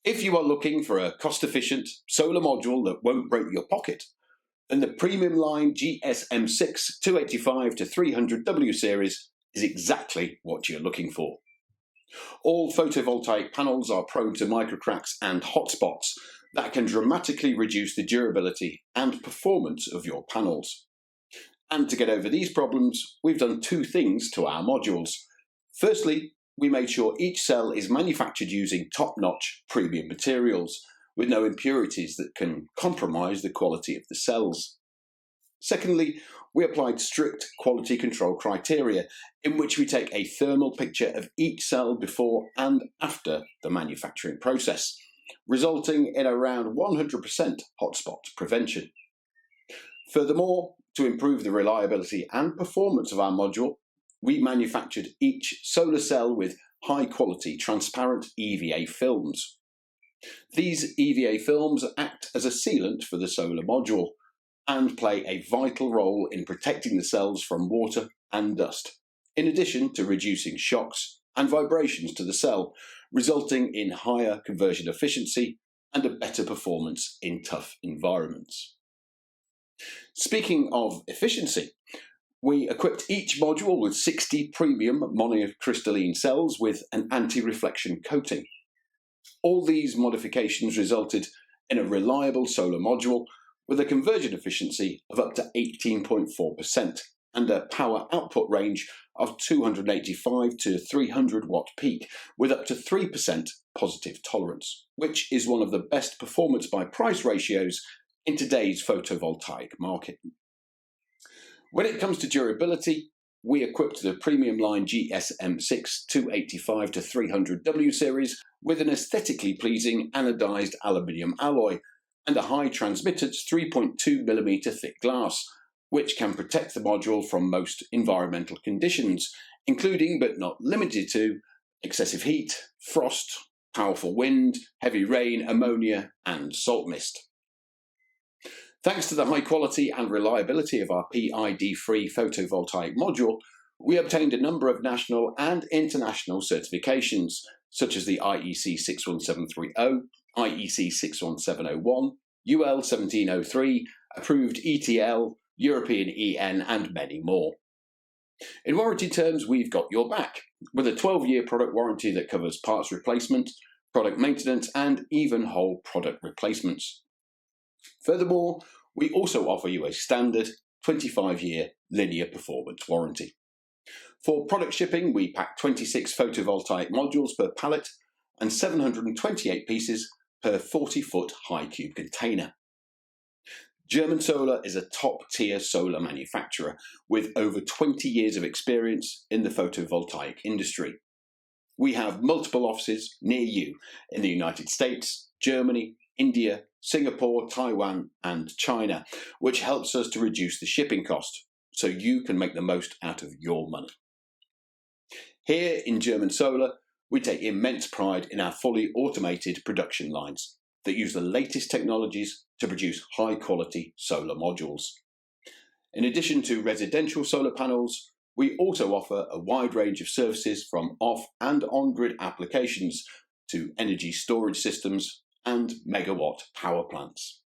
If you are looking for a cost-efficient solar module that won't break your pocket, then the PremiumLine GSM6 285-300W series is exactly what you're looking for. All photovoltaic panels are prone to microcracks and hotspots that can dramatically reduce the durability and performance of your panels. And to get over these problems, we've done two things to our modules. Firstly, we made sure each cell is manufactured using top-notch premium materials, with no impurities that can compromise the quality of the cells. Secondly, we applied strict quality control criteria in which we take a thermal picture of each cell before and after the manufacturing process, resulting in around 100% hotspot prevention. Furthermore, to improve the reliability and performance of our module, we manufactured each solar cell with high-quality transparent EVA films. These EVA films act as a sealant for the solar module and play a vital role in protecting the cells from water and dust, in addition to reducing shocks and vibrations to the cell, resulting in higher conversion efficiency and a better performance in tough environments. Speaking of efficiency, we equipped each module with 60 premium monocrystalline cells with an anti-reflection coating. All these modifications resulted in a reliable solar module with a conversion efficiency of up to 18.4% and a power output range of 285 to 300 watt peak with up to 3% positive tolerance, which is one of the best performance by price ratios in today's photovoltaic market. When it comes to durability, we equipped the PremiumLine GSM6 285-300W series with an aesthetically pleasing anodized aluminium alloy and a high transmittance 3.2mm thick glass, which can protect the module from most environmental conditions, including but not limited to excessive heat, frost, powerful wind, heavy rain, ammonia, and salt mist. Thanks to the high quality and reliability of our PID-free photovoltaic module, we obtained a number of national and international certifications, such as the IEC 61730, IEC 61701, UL 1703, approved ETL, European EN, and many more. In warranty terms, we've got your back, with a 12-year product warranty that covers parts replacement, product maintenance, and even whole product replacements. Furthermore, we also offer you a standard 25-year linear performance warranty. For product shipping, we pack 26 photovoltaic modules per pallet and 728 pieces per 40-foot high cube container. GermanSolar is a top-tier solar manufacturer with over 20 years of experience in the photovoltaic industry. We have multiple offices near you in the United States, Germany, India, Singapore, Taiwan, and China, which helps us to reduce the shipping cost so you can make the most out of your money. Here in GermanSolar, we take immense pride in our fully automated production lines that use the latest technologies to produce high-quality solar modules. In addition to residential solar panels, we also offer a wide range of services from off- and on-grid applications to energy storage systems and megawatt power plants.